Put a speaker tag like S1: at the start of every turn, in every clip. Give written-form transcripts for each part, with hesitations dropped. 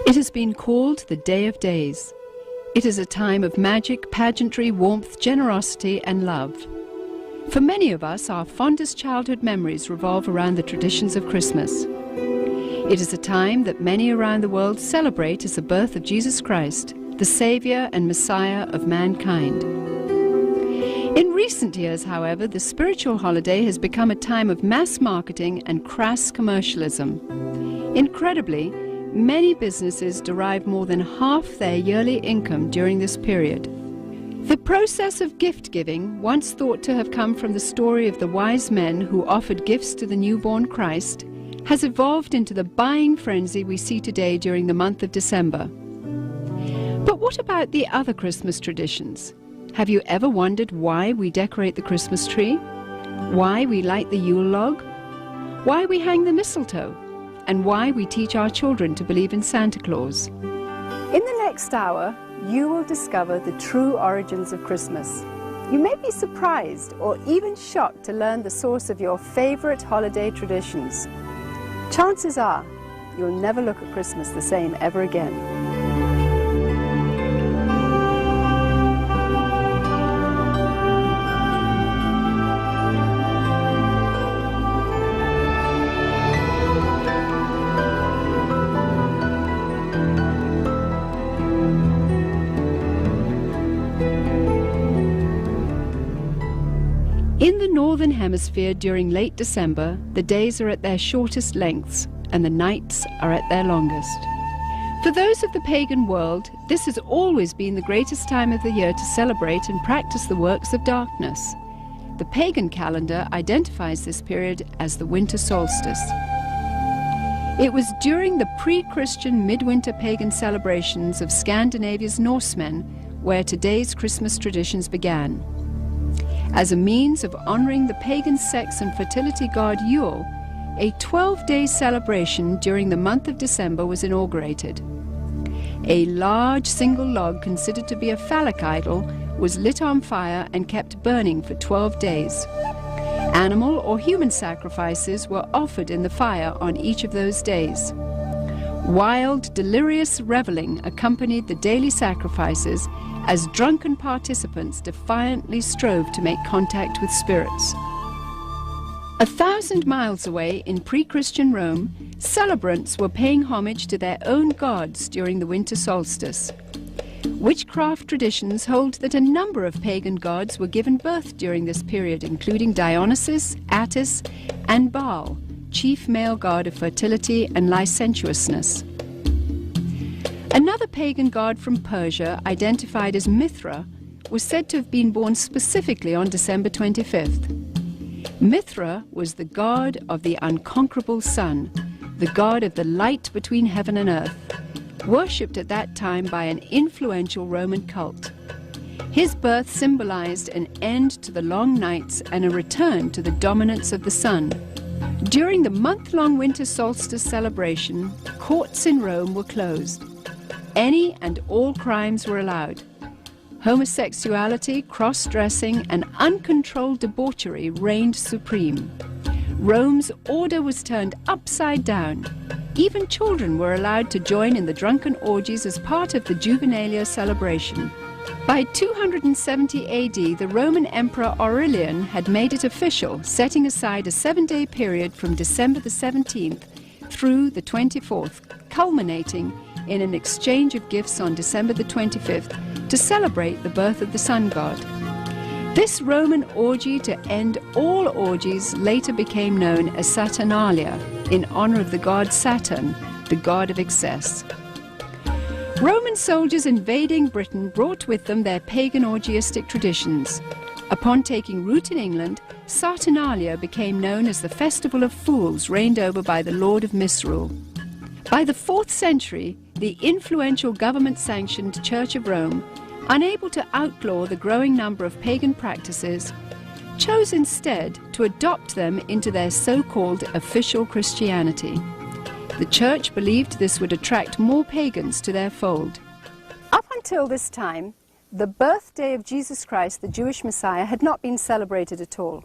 S1: It has been called the Day of Days. It is a time of magic, pageantry, warmth, generosity, and love. For many of us, our fondest childhood memories revolve around the traditions of Christmas. It is a time that many around the world celebrate as the birth of Jesus Christ, the Savior and Messiah of mankind. In recent years, however, the spiritual holiday has become a time of mass marketing and crass commercialism. Incredibly, many businesses derive more than half their yearly income during this period. The process of gift-giving, once thought to have come from the story of the wise men who offered gifts to the newborn Christ, has evolved into the buying frenzy we see today during the month of December. But what about the other Christmas traditions? Have you ever wondered why we decorate the Christmas tree? Why we light the Yule log? Why we hang the mistletoe? And why we teach our children to believe in Santa Claus? In the next hour, you will discover the true origins of Christmas. You may be surprised or even shocked to learn the source of your favorite holiday traditions. Chances are, you'll never look at Christmas the same ever again. In the Northern Hemisphere during late December, the days are at their shortest lengths and the nights are at their longest. For those of the pagan world, this has always been the greatest time of the year to celebrate and practice the works of darkness. The pagan calendar identifies this period as the winter solstice. It was during the pre-Christian midwinter pagan celebrations of Scandinavia's Norsemen where today's Christmas traditions began. As a means of honoring the pagan sex and fertility god Yule, a 12-day celebration during the month of December was inaugurated. A large single log considered to be a phallic idol was lit on fire and kept burning for 12 days. Animal or human sacrifices were offered in the fire on each of those days. Wild, delirious reveling accompanied the daily sacrifices as drunken participants defiantly strove to make contact with spirits. 1,000 miles away in pre-Christian Rome, celebrants were paying homage to their own gods during the winter solstice. Witchcraft traditions hold that a number of pagan gods were given birth during this period, including Dionysus, Attis, and Baal, chief male god of fertility and licentiousness. Another pagan god from Persia, identified as Mithra, was said to have been born specifically on December 25th. Mithra was the god of the unconquerable sun, the god of the light between heaven and earth, worshipped at that time by an influential Roman cult. His birth symbolized an end to the long nights and a return to the dominance of the sun. During the month-long winter solstice celebration, courts in Rome were closed. Any and all crimes were allowed. Homosexuality, cross-dressing, and uncontrolled debauchery reigned supreme. Rome's order was turned upside down. Even children were allowed to join in the drunken orgies as part of the Juvenalia celebration. By 270 AD, the Roman Emperor Aurelian had made it official, setting aside a 7-day period from December the 17th through the 24th, culminating in an exchange of gifts on December the 25th to celebrate the birth of the sun god. This Roman orgy to end all orgies later became known as Saturnalia, in honor of the god Saturn, the god of excess. Roman soldiers invading Britain brought with them their pagan orgiastic traditions. Upon taking root in England, Saturnalia became known as the Festival of Fools, reigned over by the Lord of Misrule. By the 4th century, the influential government-sanctioned Church of Rome, unable to outlaw the growing number of pagan practices, chose instead to adopt them into their so-called official Christianity. The Church believed this would attract more pagans to their fold. Up until this time, the birthday of Jesus Christ, the Jewish Messiah, had not been celebrated at all.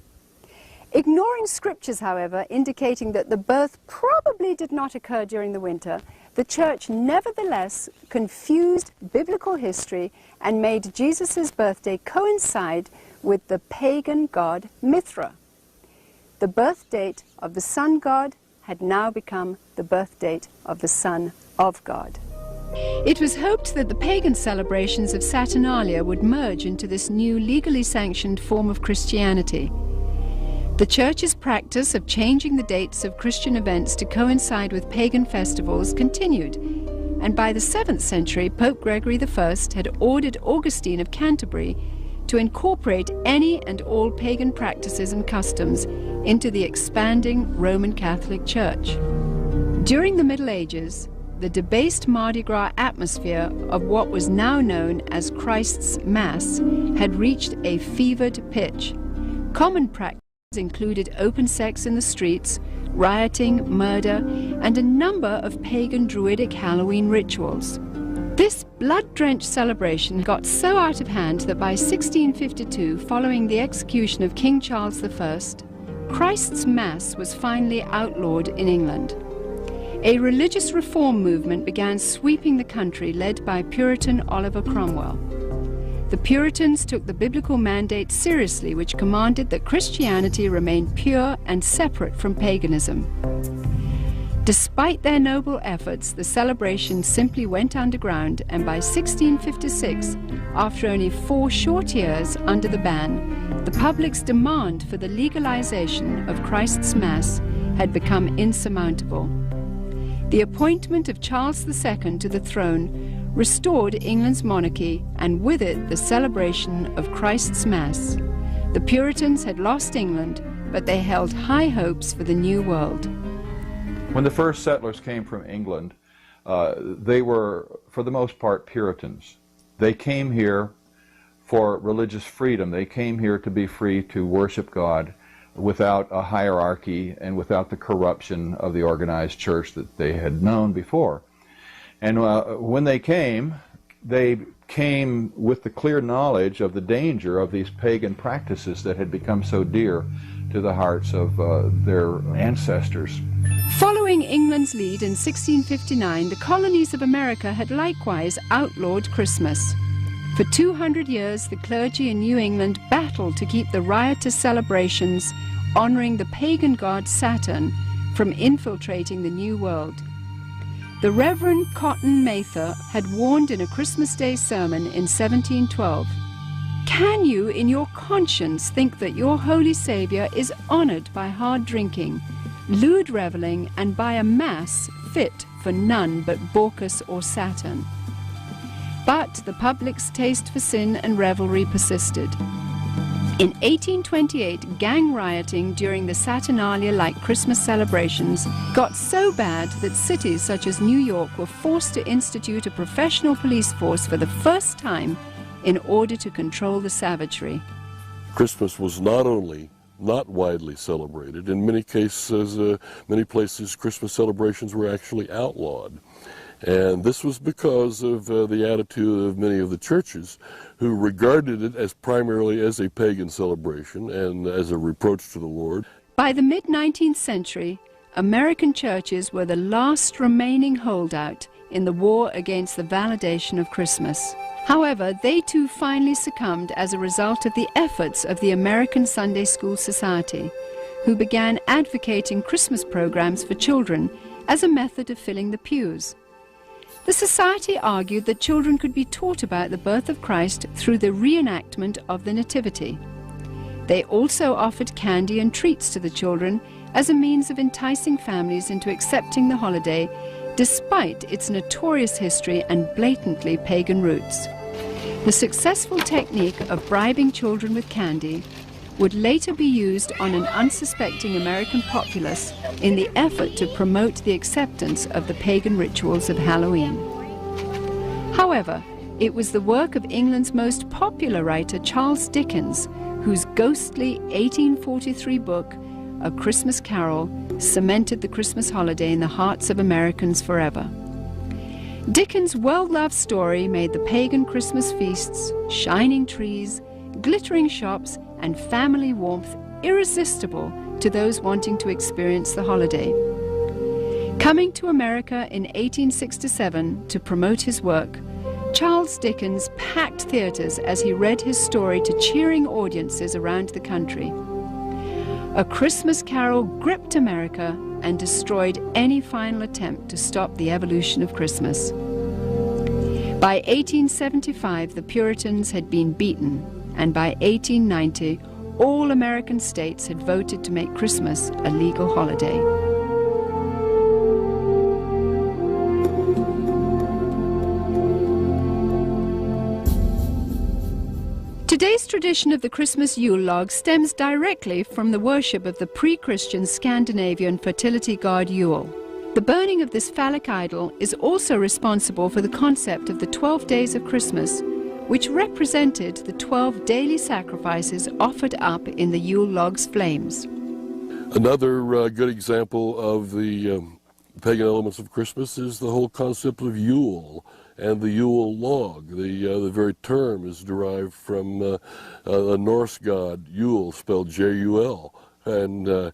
S1: Ignoring scriptures, however, indicating that the birth probably did not occur during the winter, the church nevertheless confused biblical history and made Jesus' birthday coincide with the pagan god Mithra. The birth date of the sun god had now become the birth date of the Son of God. It was hoped that the pagan celebrations of Saturnalia would merge into this new legally sanctioned form of Christianity. The Church's practice of changing the dates of Christian events to coincide with pagan festivals continued, and by the 7th century, Pope Gregory I had ordered Augustine of Canterbury to incorporate any and all pagan practices and customs into the expanding Roman Catholic Church. During the Middle Ages, the debased Mardi Gras atmosphere of what was now known as Christ's Mass had reached a fevered pitch. Common practices included open sex in the streets, rioting, murder, and a number of pagan druidic Halloween rituals. This blood-drenched celebration got so out of hand that by 1652, following the execution of King Charles I, Christ's Mass was finally outlawed in England. A religious reform movement began sweeping the country, led by Puritan Oliver Cromwell. The Puritans took the biblical mandate seriously, which commanded that Christianity remain pure and separate from paganism. Despite their noble efforts, the celebration simply went underground, and by 1656, after only 4 short years under the ban, the public's demand for the legalization of Christ's Mass had become insurmountable. The appointment of Charles II to the throne restored England's monarchy, and with it the celebration of Christ's Mass. The Puritans had lost England, but they held high hopes for the new world.
S2: When the first settlers came from England, they were, for the most part, Puritans. They came here for religious freedom. They came here to be free to worship God without a hierarchy and without the corruption of the organized church that they had known before. And when they came with the clear knowledge of the danger of these pagan practices that had become so dear to the hearts of their ancestors.
S1: Following England's lead in 1659, the colonies of America had likewise outlawed Christmas. For 200 years, the clergy in New England battled to keep the riotous celebrations honoring the pagan god Saturn from infiltrating the New World. The Reverend Cotton Mather had warned in a Christmas Day sermon in 1712, "Can you in your conscience think that your Holy Saviour is honoured by hard drinking, lewd revelling, and by a mass fit for none but Bacchus or Saturn?" But the public's taste for sin and revelry persisted. In 1828, gang rioting during the Saturnalia-like Christmas celebrations got so bad that cities such as New York were forced to institute a professional police force for the first time in order to control the savagery.
S3: Christmas was not only not widely celebrated, in many cases, many places, Christmas celebrations were actually outlawed. And this was because of the attitude of many of the churches who regarded it as primarily as a pagan celebration and as a reproach to the Lord.
S1: By the mid-19th century, American churches were the last remaining holdout in the war against the validation of Christmas. However, they too finally succumbed as a result of the efforts of the American Sunday School Society, who began advocating Christmas programs for children as a method of filling the pews. The Society argued that children could be taught about the birth of Christ through the reenactment of the Nativity. They also offered candy and treats to the children as a means of enticing families into accepting the holiday, despite its notorious history and blatantly pagan roots. The successful technique of bribing children with candy would later be used on an unsuspecting American populace in the effort to promote the acceptance of the pagan rituals of Halloween. However, it was the work of England's most popular writer, Charles Dickens, whose ghostly 1843 book, A Christmas Carol, cemented the Christmas holiday in the hearts of Americans forever. Dickens' well-loved story made the pagan Christmas feasts, shining trees, glittering shops, and family warmth irresistible to those wanting to experience the holiday. Coming to America in 1867 to promote his work, Charles Dickens packed theaters as he read his story to cheering audiences around the country. A Christmas Carol gripped America and destroyed any final attempt to stop the evolution of Christmas. By 1875, the Puritans had been beaten, and by 1890, all American states had voted to make Christmas a legal holiday. Today's tradition of the Christmas Yule log stems directly from the worship of the pre-Christian Scandinavian fertility god Yule. The burning of this phallic idol is also responsible for the concept of the 12 days of Christmas, which represented the 12 daily sacrifices offered up in the Yule log's flames.
S3: Another good example of the pagan elements of Christmas is the whole concept of Yule and the Yule log. The very term is derived from the Norse god Yule, spelled J-U-L. And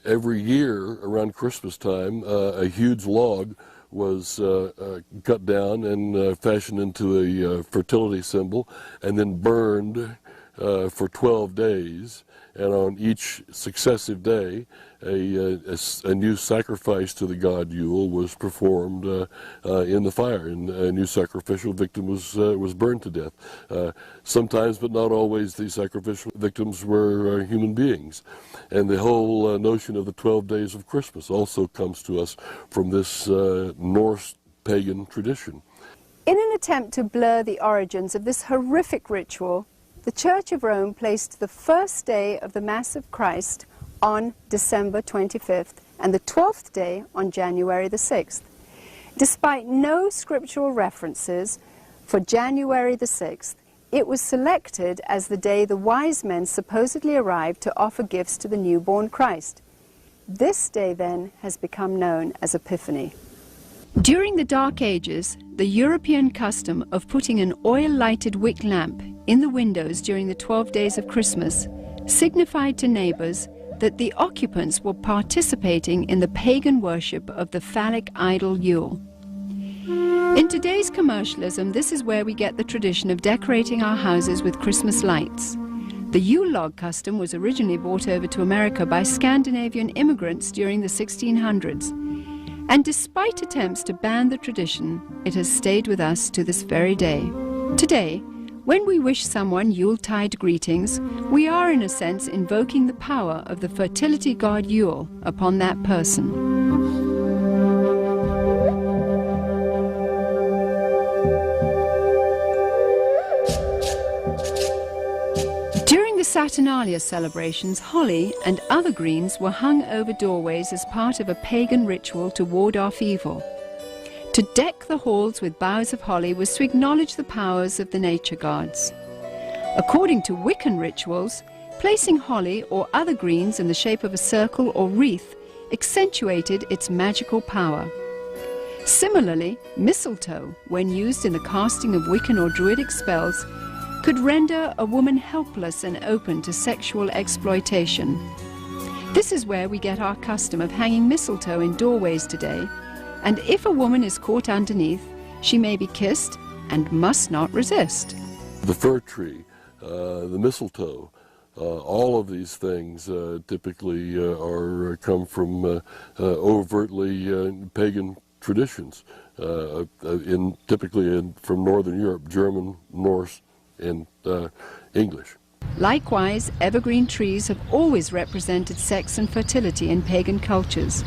S3: every year around Christmas time, a huge log was cut down and fashioned into a fertility symbol and then burned for 12 days. And on each successive day, a new sacrifice to the god Yule was performed in the fire, and a new sacrificial victim was burned to death. Sometimes, but not always, these sacrificial victims were human beings. And the whole notion of the 12 days of Christmas also comes to us from this Norse pagan tradition.
S1: In an attempt to blur the origins of this horrific ritual, the Church of Rome placed the first day of the Mass of Christ on December 25th and the 12th day on January the 6th. Despite no scriptural references for January the 6th, it was selected as the day the wise men supposedly arrived to offer gifts to the newborn Christ. This day then has become known as Epiphany. During the Dark Ages, the European custom of putting an oil-lighted wick lamp in the windows during the 12 days of Christmas signified to neighbors that the occupants were participating in the pagan worship of the phallic idol Yule. In today's commercialism, this is where we get the tradition of decorating our houses with Christmas lights. The Yule log custom was originally brought over to America by Scandinavian immigrants during the 1600s. And despite attempts to ban the tradition, it has stayed with us to this very day. Today, when we wish someone Yuletide greetings, we are in a sense invoking the power of the fertility god Yule upon that person. During the Saturnalia celebrations, holly and other greens were hung over doorways as part of a pagan ritual to ward off evil. To deck the halls with boughs of holly was to acknowledge the powers of the nature gods. According to Wiccan rituals, placing holly or other greens in the shape of a circle or wreath accentuated its magical power. Similarly, mistletoe, when used in the casting of Wiccan or Druidic spells, could render a woman helpless and open to sexual exploitation. This is where we get our custom of hanging mistletoe in doorways today, and if a woman is caught underneath, she may be kissed and must not resist.
S3: The fir tree, the mistletoe, all of these things typically come from overtly pagan traditions, typically from Northern Europe, German, Norse, and English.
S1: Likewise, evergreen trees have always represented sex and fertility in pagan cultures.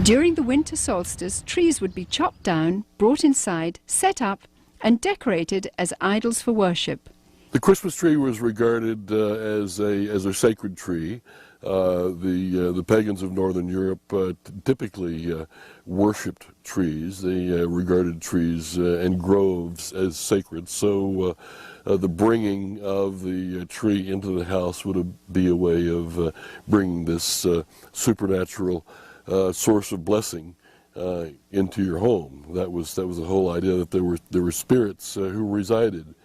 S1: During the winter solstice, trees would be chopped down, brought inside, set up, and decorated as idols for worship.
S3: The Christmas tree was regarded as a sacred tree. The pagans of Northern Europe typically worshipped trees. They regarded trees and groves as sacred. So the bringing of the tree into the house would be a way of bringing this supernatural source of blessing into your home. That was the whole idea, that there were spirits who resided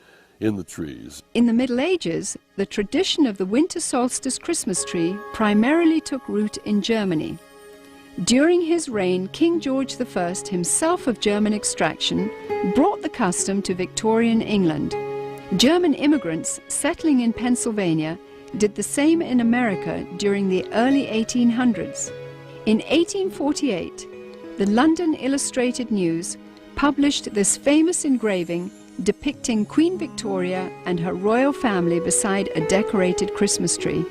S3: in the trees.
S1: In the Middle Ages, the tradition of the winter solstice Christmas tree primarily took root in Germany. During his reign, King George I, himself of German extraction, brought the custom to Victorian England. German immigrants settling in Pennsylvania did the same in America during the early 1800s. In 1848, the London Illustrated News published this famous engraving depicting Queen Victoria and her royal family beside a decorated Christmas tree.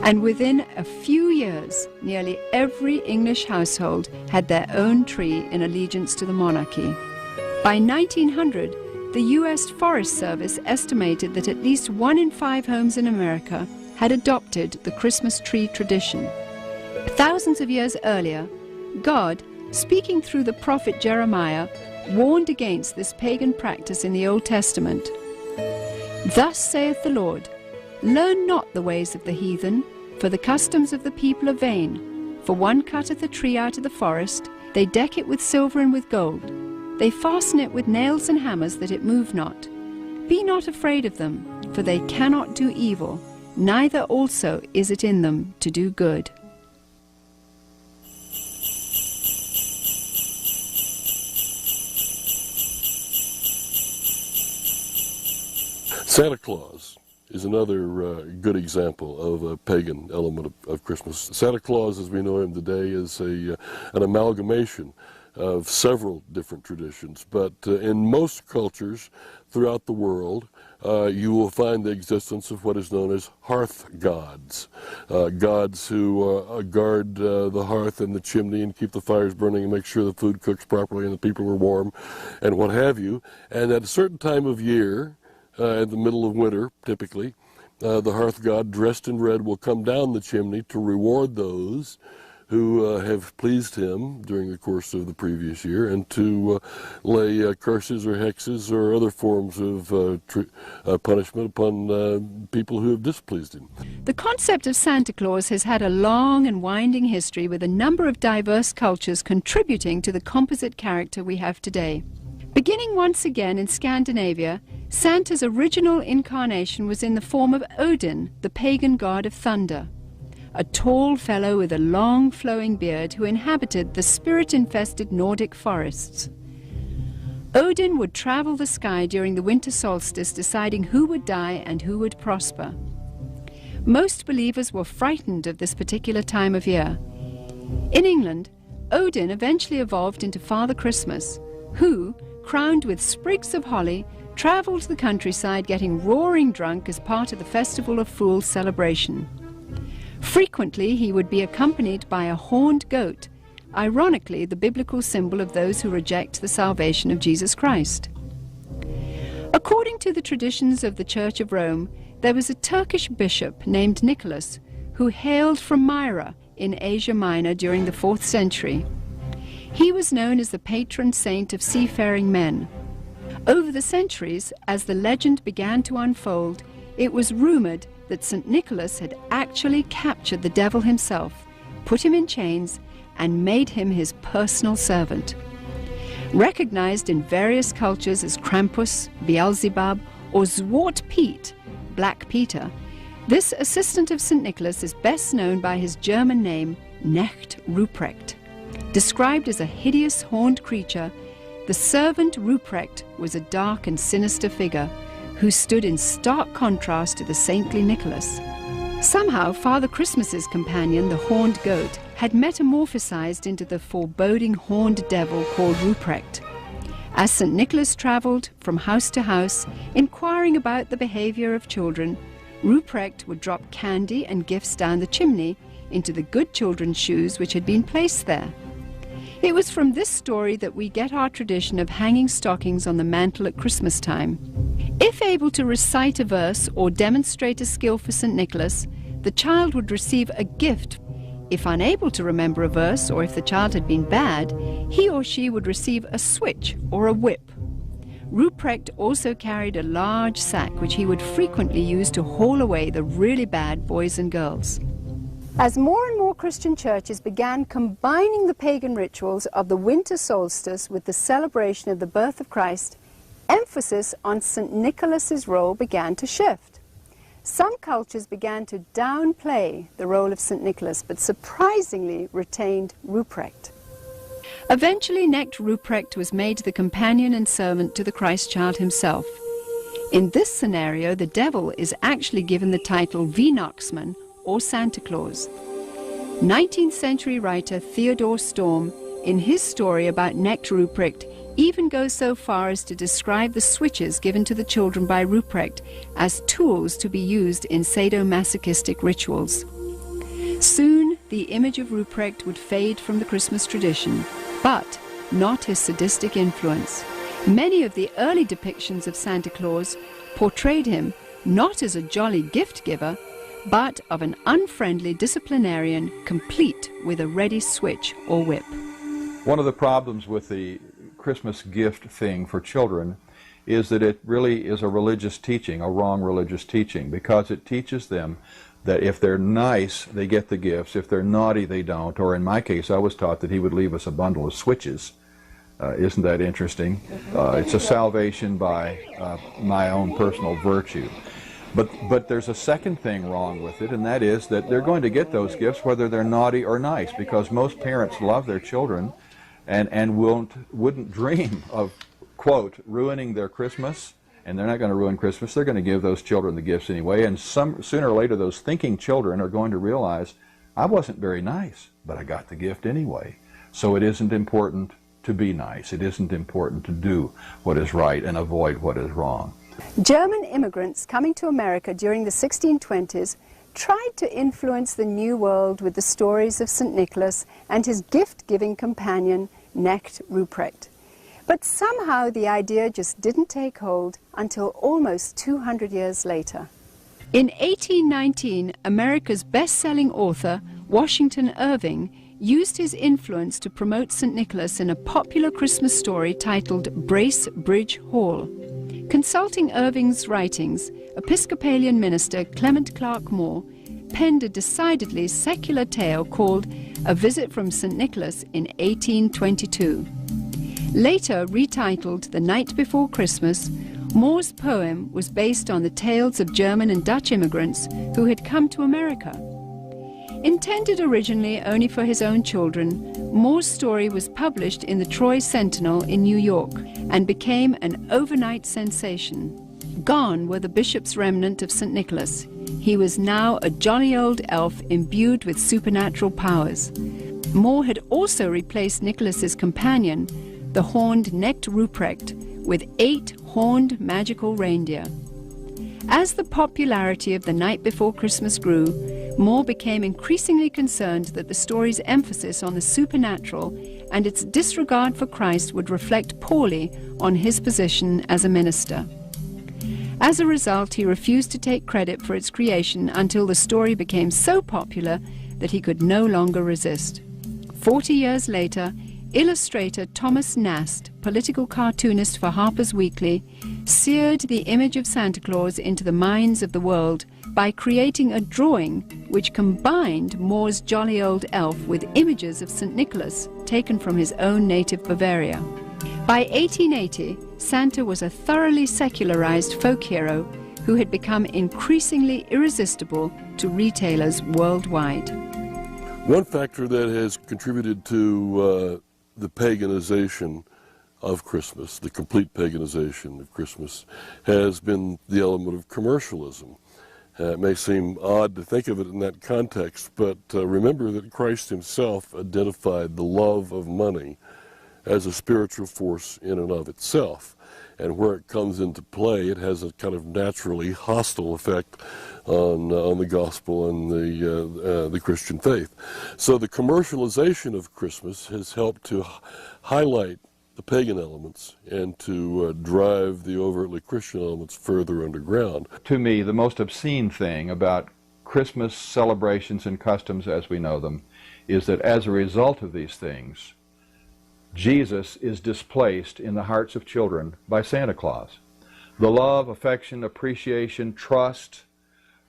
S1: And within a few years, nearly every English household had their own tree in allegiance to the monarchy. By 1900, the U.S. Forest Service estimated that at least 1 in 5 homes in America had adopted the Christmas tree tradition. Thousands of years earlier, God, speaking through the prophet Jeremiah, warned against this pagan practice in the Old Testament. Thus saith the Lord, learn not the ways of the heathen, for the customs of the people are vain. For one cutteth a tree out of the forest, they deck it with silver and with gold. They fasten it with nails and hammers that it move not. Be not afraid of them, for they cannot do evil, neither also is it in them to do good.
S3: Santa Claus is another good example of a pagan element of Christmas. Santa Claus, as we know him today, is an amalgamation of several different traditions, but in most cultures throughout the world, you will find the existence of what is known as hearth gods, gods who guard the hearth and the chimney and keep the fires burning and make sure the food cooks properly and the people are warm and what have you. And at a certain time of year, in the middle of winter, typically, the hearth god dressed in red will come down the chimney to reward those who have pleased him during the course of the previous year, and to lay curses or hexes or other forms of punishment upon people who have displeased him.
S1: The concept of Santa Claus has had a long and winding history, with a number of diverse cultures contributing to the composite character we have today. Beginning once again in Scandinavia, Santa's original incarnation was in the form of Odin, the pagan god of thunder, a tall fellow with a long flowing beard who inhabited the spirit-infested Nordic forests. Odin would travel the sky during the winter solstice, deciding who would die and who would prosper. Most believers were frightened of this particular time of year. In England, Odin eventually evolved into Father Christmas, who, crowned with sprigs of holly, traveled the countryside getting roaring drunk as part of the Festival of Fools celebration. Frequently, he would be accompanied by a horned goat, ironically the biblical symbol of those who reject the salvation of Jesus Christ. According to the traditions of the Church of Rome, there was a Turkish bishop named Nicholas who hailed from Myra in Asia Minor during the 4th century. He was known as the patron saint of seafaring men. Over the centuries, as the legend began to unfold, it was rumored that St. Nicholas had actually captured the devil himself, put him in chains, and made him his personal servant. Recognized in various cultures as Krampus, Beelzebub, or Zwart Piet, Black Peter, this assistant of St. Nicholas is best known by his German name, Knecht Ruprecht. Described as a hideous horned creature, the servant Ruprecht was a dark and sinister figure who stood in stark contrast to the saintly Nicholas. Somehow, Father Christmas's companion, the horned goat, had metamorphosized into the foreboding horned devil called Ruprecht. As St. Nicholas traveled from house to house, inquiring about the behavior of children, Ruprecht would drop candy and gifts down the chimney into the good children's shoes which had been placed there. It was from this story that we get our tradition of hanging stockings on the mantle at Christmas time. If able to recite a verse or demonstrate a skill for St. Nicholas, the child would receive a gift. If unable to remember a verse, or if the child had been bad, he or she would receive a switch or a whip. Ruprecht also carried a large sack which he would frequently use to haul away the really bad boys and girls. As more and more Christian churches began combining the pagan rituals of the winter solstice with the celebration of the birth of Christ, emphasis on St. Nicholas's role began to shift. some cultures began to downplay the role of St. Nicholas, but surprisingly retained Ruprecht. Eventually, Knecht Ruprecht was made the companion and servant to the Christ child himself. In this scenario, the devil is actually given the title Weihnachtsmann, or Santa Claus. 19th century writer Theodor Storm, in his story about Knecht Ruprecht, even goes so far as to describe the switches given to the children by Ruprecht as tools to be used in sadomasochistic rituals. Soon, the image of Ruprecht would fade from the Christmas tradition, but not his sadistic influence. Many of the early depictions of Santa Claus portrayed him not as a jolly gift giver, but of an unfriendly disciplinarian complete with a ready switch or whip.
S2: One of the problems with the Christmas gift thing for children is that it really is a religious teaching, a wrong religious teaching, because it teaches them that if they're nice, they get the gifts. If they're naughty, they don't. Or in my case, I was taught that he would leave us a bundle of switches. Isn't that interesting? It's a salvation by my own personal virtue. But there's a second thing wrong with it, and that is that they're going to get those gifts whether they're naughty or nice, because most parents love their children and wouldn't dream of, quote, ruining their Christmas. And they're not going to ruin Christmas. They're going to give those children the gifts anyway. And sooner or later, those thinking children are going to realize, I wasn't very nice, but I got the gift anyway. So it isn't important to be nice. It isn't important to do what is right and avoid what is wrong.
S1: German immigrants coming to America during the 1620s tried to influence the New World with the stories of St. Nicholas and his gift-giving companion, Knecht Ruprecht. But somehow the idea just didn't take hold until almost 200 years later. In 1819, America's best-selling author, Washington Irving, used his influence to promote St. Nicholas in a popular Christmas story titled Bracebridge Hall. Consulting Irving's writings, Episcopalian minister Clement Clark Moore penned a decidedly secular tale called A Visit from St. Nicholas in 1822. Later retitled The Night Before Christmas, Moore's poem was based on the tales of German and Dutch immigrants who had come to America. Intended originally only for his own children, Moore's story was published in the Troy Sentinel in New York and became an overnight sensation. Gone were the bishop's remnant of St. Nicholas. He was now a jolly old elf imbued with supernatural powers. Moore had also replaced Nicholas's companion, the horned Knecht Ruprecht, with 8 horned magical reindeer. As the popularity of The Night Before Christmas grew, Moore became increasingly concerned that the story's emphasis on the supernatural and its disregard for Christ would reflect poorly on his position as a minister. As a result, he refused to take credit for its creation until the story became so popular that he could no longer resist. 40 years later, illustrator Thomas Nast, political cartoonist for Harper's Weekly, seared the image of Santa Claus into the minds of the world by creating a drawing which combined Moore's jolly old elf with images of St. Nicholas taken from his own native Bavaria. By 1880, Santa was a thoroughly secularized folk hero who had become increasingly irresistible to retailers worldwide.
S3: One factor that has contributed to the paganization of Christmas, the complete paganization of Christmas, has been the element of commercialism. It may seem odd to think of it in that context, but remember that Christ himself identified the love of money as a spiritual force in and of itself. And where it comes into play, it has a kind of naturally hostile effect on the gospel and the Christian faith. So the commercialization of Christmas has helped to highlight the pagan elements and to drive the overtly Christian elements further underground.
S2: To me, the most obscene thing about Christmas celebrations and customs as we know them is that as a result of these things, Jesus is displaced in the hearts of children by Santa Claus. The love, affection, appreciation, trust,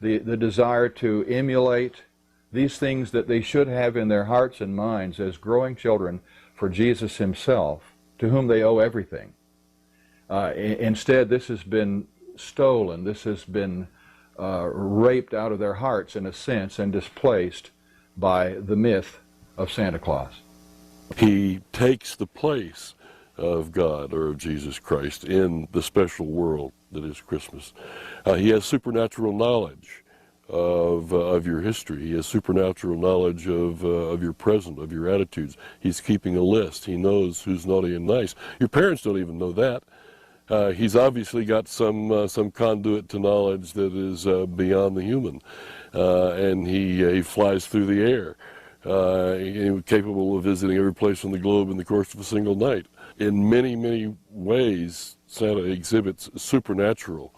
S2: the desire to emulate, these things that they should have in their hearts and minds as growing children for Jesus himself, to whom they owe everything. Instead, this has been stolen, this has been raped out of their hearts in a sense and displaced by the myth of Santa Claus.
S3: He takes the place of God or of Jesus Christ in the special world that is Christmas. He has supernatural knowledge of your history. He has supernatural knowledge of your present, of your attitudes. He's keeping a list. He knows who's naughty and nice. Your parents don't even know that. He's obviously got some conduit to knowledge that is beyond the human, and he flies through the air, capable of visiting every place on the globe in the course of a single night. In many, many ways, Santa exhibits supernatural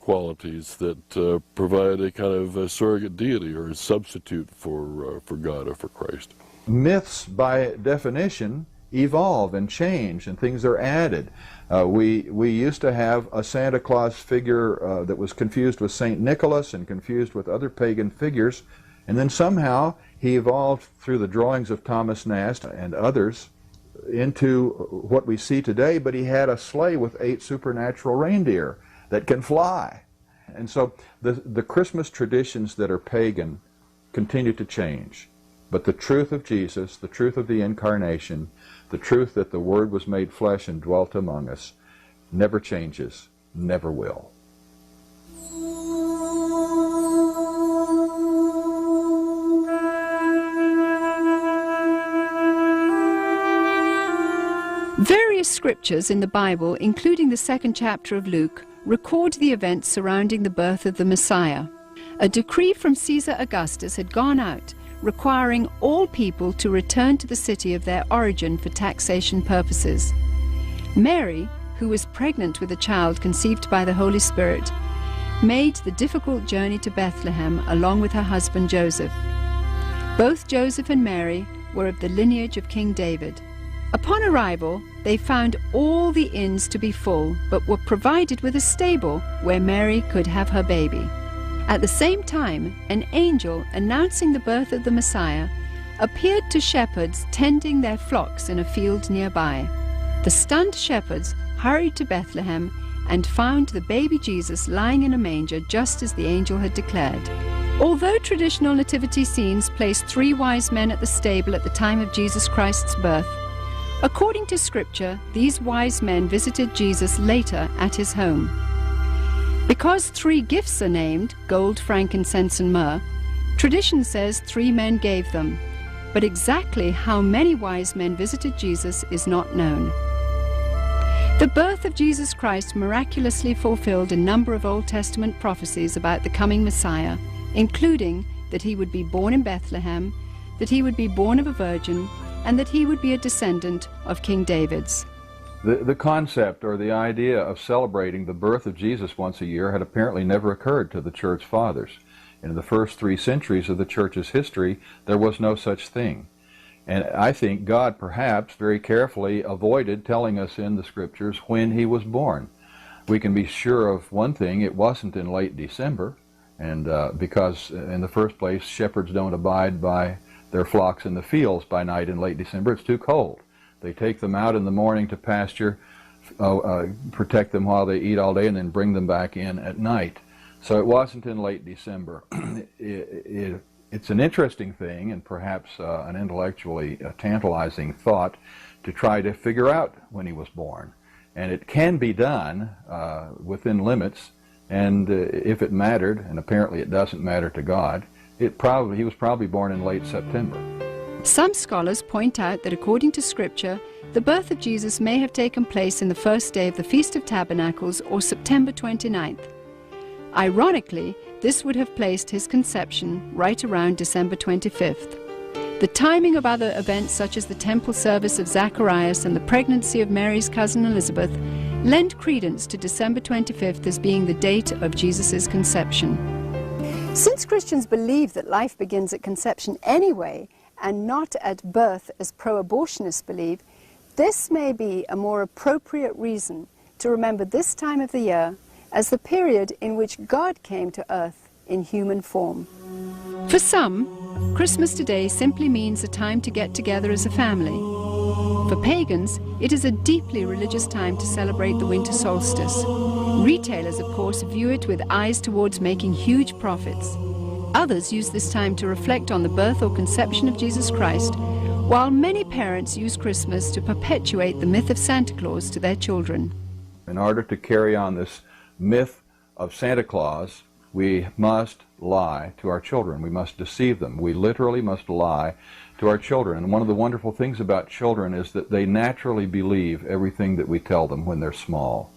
S3: qualities that provide a kind of a surrogate deity or a substitute for God or for Christ.
S2: Myths, by definition, evolve and change, and things are added. We used to have a Santa Claus figure that was confused with St. Nicholas and confused with other pagan figures, and then somehow he evolved through the drawings of Thomas Nast and others into what we see today, but he had a sleigh with 8 supernatural reindeer that can fly. And so the Christmas traditions that are pagan continue to change. But the truth of Jesus, the truth of the Incarnation, the truth that the Word was made flesh and dwelt among us, never changes, never will.
S1: Various scriptures in the Bible, including the 2nd chapter of Luke, record the events surrounding the birth of the Messiah. A decree from Caesar Augustus had gone out, requiring all people to return to the city of their origin for taxation purposes. Mary, who was pregnant with a child conceived by the Holy Spirit, made the difficult journey to Bethlehem along with her husband Joseph. Both Joseph and Mary were of the lineage of King David. Upon arrival, they found all the inns to be full, but were provided with a stable where Mary could have her baby. At the same time, an angel announcing the birth of the Messiah appeared to shepherds tending their flocks in a field nearby. The stunned shepherds hurried to Bethlehem and found the baby Jesus lying in a manger just as the angel had declared. Although traditional nativity scenes place 3 wise men at the stable at the time of Jesus Christ's birth, according to Scripture, these wise men visited Jesus later at his home. Because 3 gifts are named, gold, frankincense, and myrrh, tradition says 3 men gave them, but exactly how many wise men visited Jesus is not known. The birth of Jesus Christ miraculously fulfilled a number of Old Testament prophecies about the coming Messiah, including that he would be born in Bethlehem, that he would be born of a virgin, and that he would be a descendant of King David's.
S2: The concept or the idea of celebrating the birth of Jesus once a year had apparently never occurred to the Church Fathers. In the first 3 centuries of the Church's history, there was no such thing. And I think God perhaps very carefully avoided telling us in the Scriptures when he was born. We can be sure of one thing: it wasn't in late December, and because in the first place, shepherds don't abide by their flocks in the fields by night in late December. It's too cold. They take them out in the morning to pasture, protect them while they eat all day, and then bring them back in at night. So it wasn't in late December. It's an interesting thing, and perhaps an intellectually tantalizing thought, to try to figure out when he was born. And it can be done within limits, and if it mattered, and apparently it doesn't matter to God, he was probably born in late September.
S1: Some scholars point out that according to Scripture, the birth of Jesus may have taken place in the first day of the Feast of Tabernacles, or September 29th. Ironically, this would have placed his conception right around December 25th. The timing of other events such as the temple service of Zacharias and the pregnancy of Mary's cousin Elizabeth lend credence to December 25th as being the date of Jesus' conception. Since Christians believe that life begins at conception anyway, and not at birth as pro-abortionists believe, this may be a more appropriate reason to remember this time of the year as the period in which God came to earth in human form. For some, Christmas today simply means a time to get together as a family. For pagans, it is a deeply religious time to celebrate the winter solstice. Retailers, of course, view it with eyes towards making huge profits. Others use this time to reflect on the birth or conception of Jesus Christ, while many parents use Christmas to perpetuate the myth of Santa Claus to their children.
S2: In order to carry on this myth of Santa Claus, we must lie to our children. We must deceive them. We literally must lie to our children. And one of the wonderful things about children is that they naturally believe everything that we tell them when they're small.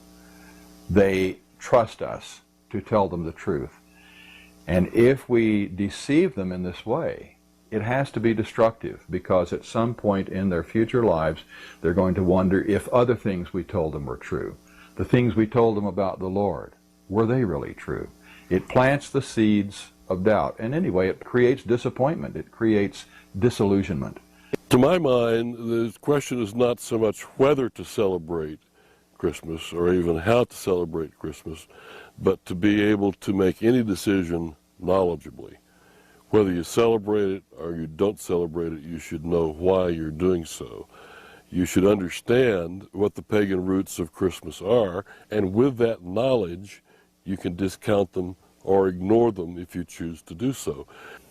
S2: They trust us to tell them the truth. And if we deceive them in this way, it has to be destructive, because at some point in their future lives, they're going to wonder if other things we told them were true. The things we told them about the Lord, were they really true? It plants the seeds of doubt. And anyway, it creates disappointment. It creates disillusionment.
S3: To my mind, the question is not so much whether to celebrate Christmas or even how to celebrate Christmas, but to be able to make any decision knowledgeably. Whether you celebrate it or you don't celebrate it, you should know why you're doing so. You should understand what the pagan roots of Christmas are, and with that knowledge, you can discount them or ignore them if you choose to do so.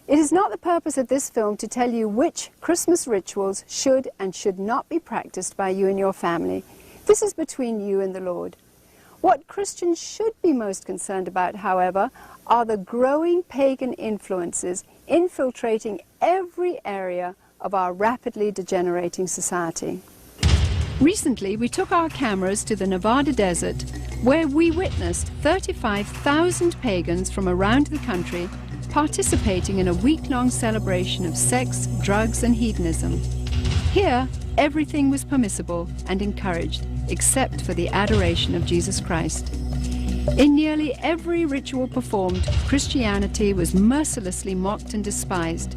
S1: It is not the purpose of this film to tell you which Christmas rituals should and should not be practiced by you and your family. This is between you and the Lord. What Christians should be most concerned about, however, are the growing pagan influences infiltrating every area of our rapidly degenerating society. Recently, we took our cameras to the Nevada desert, where we witnessed 35,000 pagans from around the country participating in a week-long celebration of sex, drugs, and hedonism. Here, everything was permissible and encouraged, except for the adoration of Jesus Christ. In nearly every ritual performed, Christianity was mercilessly mocked and despised.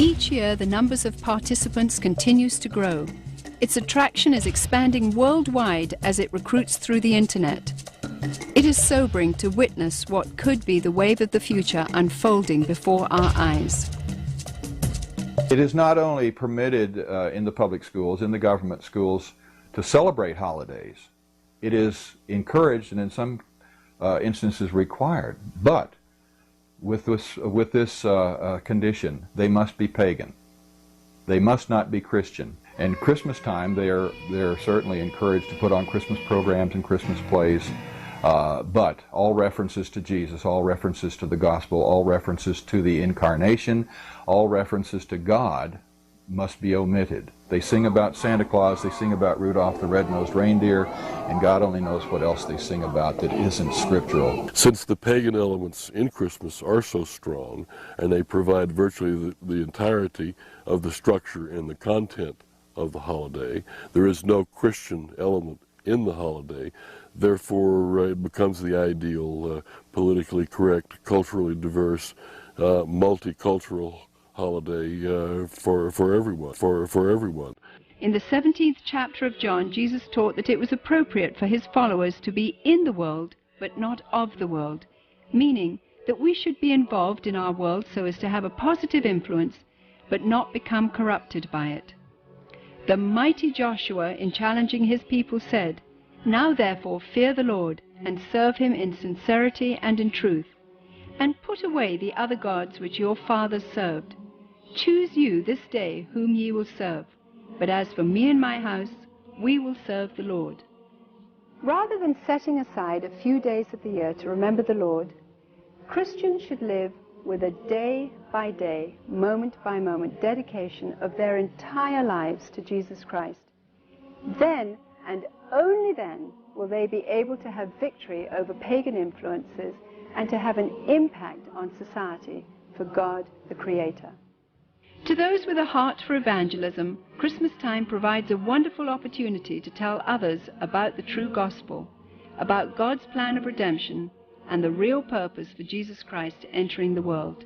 S1: Each year, the numbers of participants continues to grow. Its attraction is expanding worldwide as it recruits through the internet. It is sobering to witness what could be the wave of the future unfolding before our eyes.
S2: It is not only permitted in the public schools, in the government schools, to celebrate holidays. It is encouraged and in some instances required. But with this condition, they must be pagan. They must not be Christian. And Christmas time, they're certainly encouraged to put on Christmas programs and Christmas plays. But all references to Jesus, all references to the gospel, all references to the incarnation, all references to God must be omitted. They sing about Santa Claus, they sing about Rudolph the Red-Nosed Reindeer, and God only knows what else they sing about that isn't scriptural.
S3: Since the pagan elements in Christmas are so strong, and they provide virtually the entirety of the structure and the content of the holiday, there is no Christian element in the holiday. Therefore, it becomes the ideal, politically correct, culturally diverse, multicultural holiday for everyone.
S1: In the 17th chapter of John, Jesus taught that it was appropriate for his followers to be in the world, but not of the world, meaning that we should be involved in our world so as to have a positive influence, but not become corrupted by it. The mighty Joshua, in challenging his people, said, "Now therefore fear the Lord, and serve him in sincerity and in truth, and put away the other gods which your fathers served. Choose you this day whom ye will serve, but as for me and my house, we will serve the Lord." Rather than setting aside a few days of the year to remember the Lord, Christians should live with a day-by-day, moment-by-moment dedication of their entire lives to Jesus Christ. Then, and only then, will they be able to have victory over pagan influences and to have an impact on society for God, the Creator. To those with a heart for evangelism, Christmas time provides a wonderful opportunity to tell others about the true gospel, about God's plan of redemption, and the real purpose for Jesus Christ entering the world.